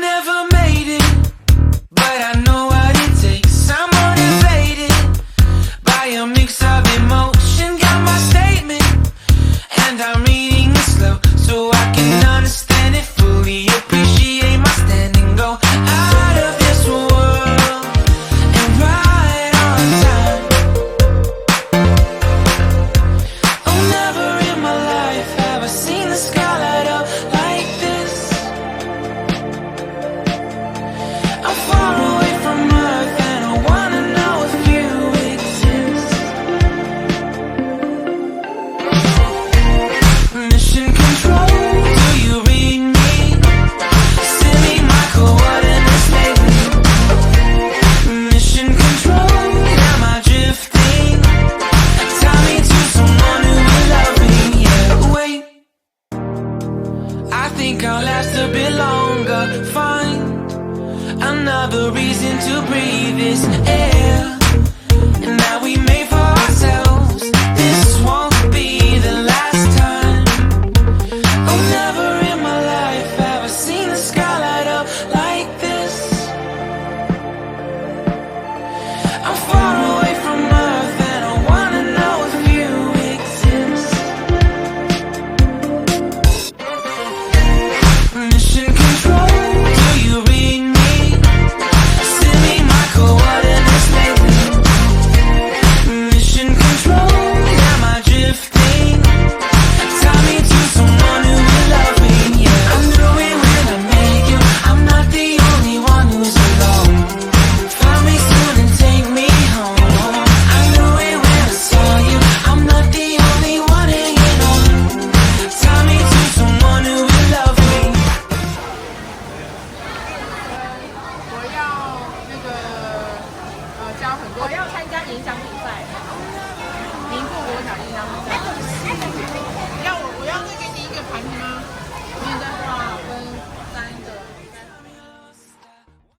never made it, but I know what it takes. I'm motivated by a mix of emotion. Got my statement, and I'm reading it slow so I can understand it fully. Appreciate my standing, go out of this world and right on time. Oh, never in my life have I seen the sky light up like this. I'm far away from Earth and I wanna know if you exist. Mission control, do you read me? Send me my coordinates lately. Mission control, am I drifting? Tie me to someone who will love me. Yeah, wait, I think I'll last a bit longer. Find another reason to breathe this air, and that we made for ourselves. This won't be the last time. Oh, never in my life have I seen the sky light up like this. I'm far away from Earth and I wanna know if you exist. Mission control, do you read me? Send me my coordinates lately. Mission control, am I drifting? Tie me to someone who will love me. Yeah, I knew it when I met you. I'm not the only one who's alone. Find me soon and take me home. I knew it when I saw you. I'm not the only one hanging on. Tie me to someone who will love me. 我要那个教很多，我要参加演讲比赛。